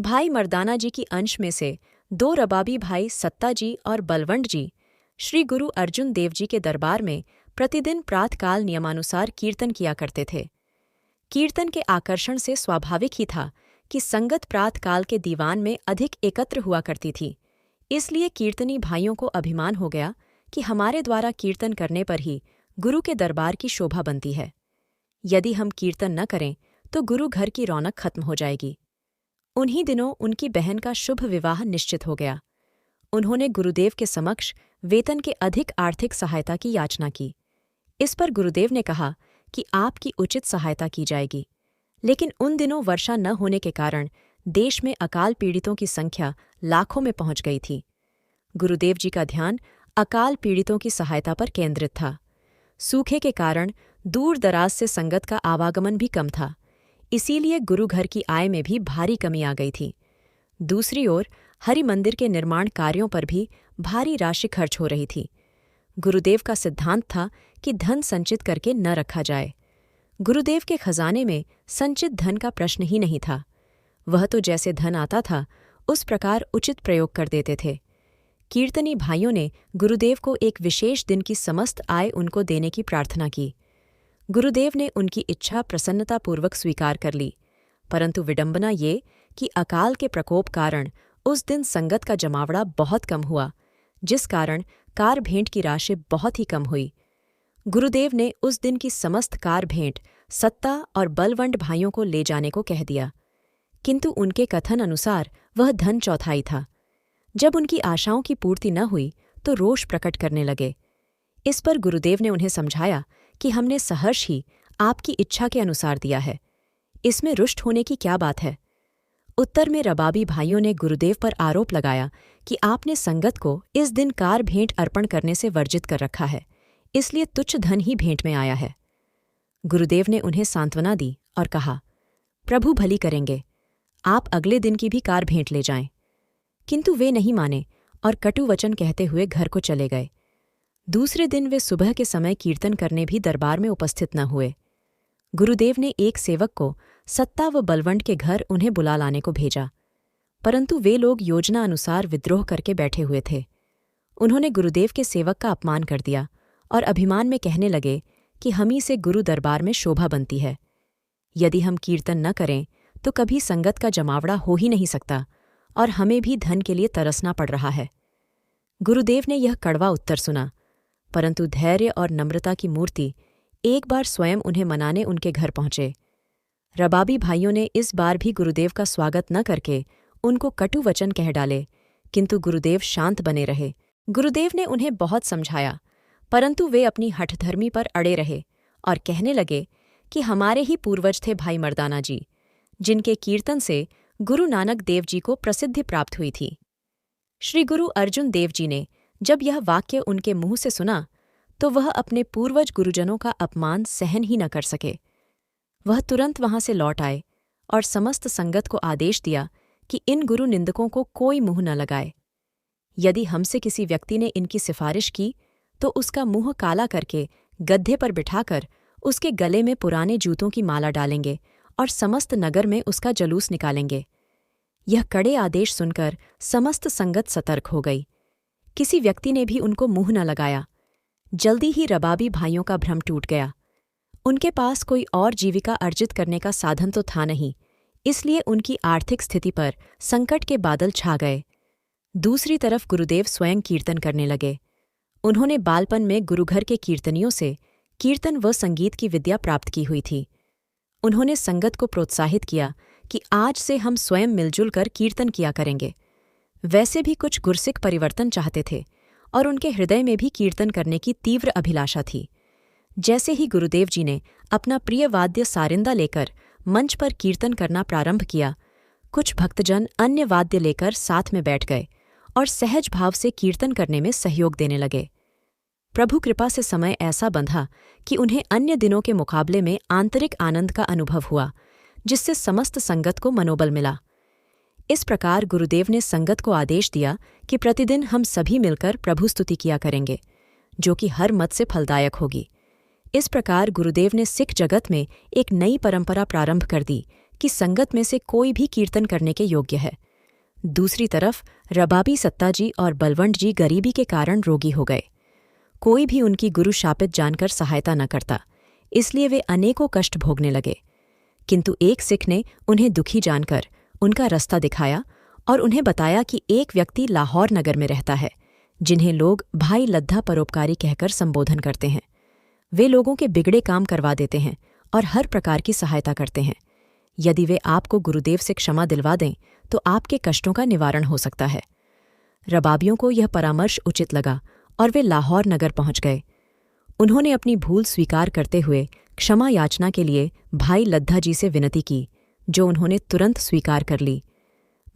भाई मर्दाना जी की अंश में से 2 रबाबी भाई सत्ता जी और बलवंत जी श्री गुरु अर्जुन देव जी के दरबार में प्रतिदिन प्रातःकाल नियमानुसार कीर्तन किया करते थे। कीर्तन के आकर्षण से स्वाभाविक ही था कि संगत प्रातःकाल के दीवान में अधिक एकत्र हुआ करती थी। इसलिए कीर्तनी भाइयों को अभिमान हो गया कि हमारे द्वारा कीर्तन करने पर ही गुरु के दरबार की शोभा बनती है। यदि हम कीर्तन न करें तो गुरु घर की रौनक खत्म हो जाएगी। उन्हीं दिनों उनकी बहन का शुभ विवाह निश्चित हो गया। उन्होंने गुरुदेव के समक्ष वेतन के अधिक आर्थिक सहायता की याचना की। इस पर गुरुदेव ने कहा कि आपकी उचित सहायता की जाएगी, लेकिन उन दिनों वर्षा न होने के कारण देश में अकाल पीड़ितों की संख्या लाखों में पहुंच गई थी। गुरुदेव जी का ध्यान अकाल पीड़ितों की सहायता पर केंद्रित था। सूखे के कारण दूर दराज से संगत का आवागमन भी कम था, इसीलिए गुरु घर की आय में भी भारी कमी आ गई थी। दूसरी ओर हरि मंदिर के निर्माण कार्यों पर भी भारी राशि खर्च हो रही थी। गुरुदेव का सिद्धांत था कि धन संचित करके न रखा जाए। गुरुदेव के खजाने में संचित धन का प्रश्न ही नहीं था। वह तो जैसे धन आता था उस प्रकार उचित प्रयोग कर देते थे। कीर्तनी भाइयों ने गुरुदेव को एक विशेष दिन की समस्त आय उनको देने की प्रार्थना की। गुरुदेव ने उनकी इच्छा प्रसन्नतापूर्वक स्वीकार कर ली, परंतु विडंबना ये कि अकाल के प्रकोप कारण उस दिन संगत का जमावड़ा बहुत कम हुआ, जिस कारण कार भेंट की राशि बहुत ही कम हुई। गुरुदेव ने उस दिन की समस्त कार भेंट सत्ता और बलवंत भाइयों को ले जाने को कह दिया, किंतु उनके कथन अनुसार वह धन चौथाई था। जब उनकी आशाओं की पूर्ति न हुई तो रोष प्रकट करने लगे। इस पर गुरुदेव ने उन्हें समझाया कि हमने सहर्ष ही आपकी इच्छा के अनुसार दिया है, इसमें रुष्ट होने की क्या बात है। उत्तर में रबाबी भाइयों ने गुरुदेव पर आरोप लगाया कि आपने संगत को इस दिन कार भेंट अर्पण करने से वर्जित कर रखा है, इसलिए तुच्छ धन ही भेंट में आया है। गुरुदेव ने उन्हें सांत्वना दी और कहा, प्रभु भली करेंगे, आप अगले दिन की भी कार भेंट ले जाएं। किंतु वे नहीं माने और कटु वचन कहते हुए घर को चले गए। दूसरे दिन वे सुबह के समय कीर्तन करने भी दरबार में उपस्थित न हुए। गुरुदेव ने एक सेवक को सत्ता व बलवंत के घर उन्हें बुला लाने को भेजा, परंतु वे लोग योजना अनुसार विद्रोह करके बैठे हुए थे। उन्होंने गुरुदेव के सेवक का अपमान कर दिया और अभिमान में कहने लगे कि हमी से गुरु दरबार में शोभा बनती है। यदि हम कीर्तन न करें तो कभी संगत का जमावड़ा हो ही नहीं सकता और हमें भी धन के लिए तरसना पड़ रहा है। गुरुदेव ने यह कड़वा उत्तर सुना, परंतु धैर्य और नम्रता की मूर्ति एक बार स्वयं उन्हें मनाने उनके घर पहुंचे। रबाबी भाइयों ने इस बार भी गुरुदेव का स्वागत न करके उनको कटु वचन कह डाले, किंतु गुरुदेव शांत बने रहे। गुरुदेव ने उन्हें बहुत समझाया, परंतु वे अपनी हठधर्मी पर अड़े रहे और कहने लगे कि हमारे ही पूर्वज थे भाई मर्दाना जी, जिनके कीर्तन से गुरु नानक देव जी को प्रसिद्धि प्राप्त हुई थी। श्री गुरु अर्जुन देव जी ने जब यह वाक्य उनके मुंह से सुना तो वह अपने पूर्वज गुरुजनों का अपमान सहन ही न कर सके। वह तुरंत वहां से लौट आए और समस्त संगत को आदेश दिया कि इन गुरु निंदकों को कोई मुंह न लगाए। यदि हमसे किसी व्यक्ति ने इनकी सिफारिश की तो उसका मुंह काला करके गद्दे पर बिठाकर उसके गले में पुराने जूतों की माला डालेंगे और समस्त नगर में उसका जलूस निकालेंगे। यह कड़े आदेश सुनकर समस्त संगत सतर्क हो गई। किसी व्यक्ति ने भी उनको मुंह न लगाया। जल्दी ही रबाबी भाइयों का भ्रम टूट गया। उनके पास कोई और जीविका अर्जित करने का साधन तो था नहीं, इसलिए उनकी आर्थिक स्थिति पर संकट के बादल छा गए। दूसरी तरफ गुरुदेव स्वयं कीर्तन करने लगे। उन्होंने बालपन में गुरुघर के कीर्तनियों से कीर्तन व संगीत की विद्या प्राप्त की हुई थी। उन्होंने संगत को प्रोत्साहित किया कि आज से हम स्वयं मिलजुल कर कीर्तन किया करेंगे। वैसे भी कुछ गुरसिक परिवर्तन चाहते थे और उनके हृदय में भी कीर्तन करने की तीव्र अभिलाषा थी। जैसे ही गुरुदेव जी ने अपना प्रिय वाद्य सारिंदा लेकर मंच पर कीर्तन करना प्रारंभ किया, कुछ भक्तजन अन्य वाद्य लेकर साथ में बैठ गए और सहज भाव से कीर्तन करने में सहयोग देने लगे। प्रभु कृपा से समय ऐसा बंधा कि उन्हें अन्य दिनों के मुकाबले में आंतरिक आनंद का अनुभव हुआ, जिससे समस्त संगत को मनोबल मिला। इस प्रकार गुरुदेव ने संगत को आदेश दिया कि प्रतिदिन हम सभी मिलकर प्रभु स्तुति किया करेंगे, जो कि हर मत से फलदायक होगी। इस प्रकार गुरुदेव ने सिख जगत में एक नई परंपरा प्रारंभ कर दी कि संगत में से कोई भी कीर्तन करने के योग्य है। दूसरी तरफ रबाबी सत्ताजी और बलवंत जी गरीबी के कारण रोगी हो गए। कोई भी उनकी गुरु शापित जानकर सहायता न करता, इसलिए वे अनेकों कष्ट भोगने लगे। किंतु एक सिख ने उन्हें दुखी जानकर उनका रास्ता दिखाया और उन्हें बताया कि एक व्यक्ति लाहौर नगर में रहता है, जिन्हें लोग भाई लद्दा परोपकारी कहकर संबोधन करते हैं। वे लोगों के बिगड़े काम करवा देते हैं और हर प्रकार की सहायता करते हैं। यदि वे आपको गुरुदेव से क्षमा दिलवा दें तो आपके कष्टों का निवारण हो सकता है। रबाबियों को यह परामर्श उचित लगा और वे लाहौर नगर पहुंच गए। उन्होंने अपनी भूल स्वीकार करते हुए क्षमा याचना के लिए भाई लद्दा जी से विनती की, जो उन्होंने तुरंत स्वीकार कर ली।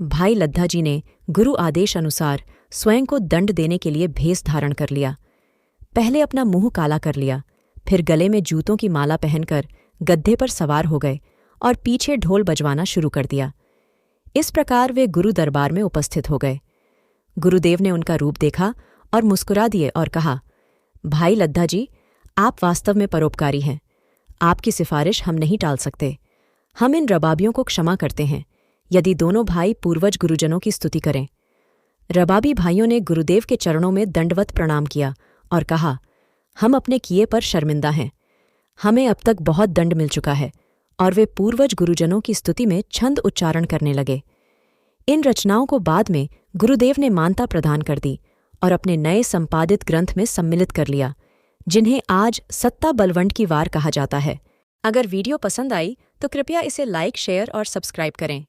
भाई लद्दा जी ने गुरु आदेश अनुसार स्वयं को दंड देने के लिए भेष धारण कर लिया। पहले अपना मुंह काला कर लिया, फिर गले में जूतों की माला पहनकर गद्दे पर सवार हो गए और पीछे ढोल बजवाना शुरू कर दिया। इस प्रकार वे गुरु दरबार में उपस्थित हो गए। गुरुदेव ने उनका रूप देखा और मुस्कुरा दिए और कहा, भाई लद्दा जी, आप वास्तव में परोपकारी हैं। आपकी सिफारिश हम नहीं टाल सकते। हम इन रबाबियों को क्षमा करते हैं यदि दोनों भाई पूर्वज गुरुजनों की स्तुति करें। रबाबी भाइयों ने गुरुदेव के चरणों में दंडवत प्रणाम किया और कहा, हम अपने किए पर शर्मिंदा हैं। हमें अब तक बहुत दंड मिल चुका है। और वे पूर्वज गुरुजनों की स्तुति में छंद उच्चारण करने लगे। इन रचनाओं को बाद में गुरुदेव ने मान्यता प्रदान कर दी और अपने नए संपादित ग्रंथ में सम्मिलित कर लिया, जिन्हें आज सत्ता बलवंत की वार कहा जाता है। अगर वीडियो पसंद आई तो कृपया इसे लाइक, शेयर और सब्सक्राइब करें।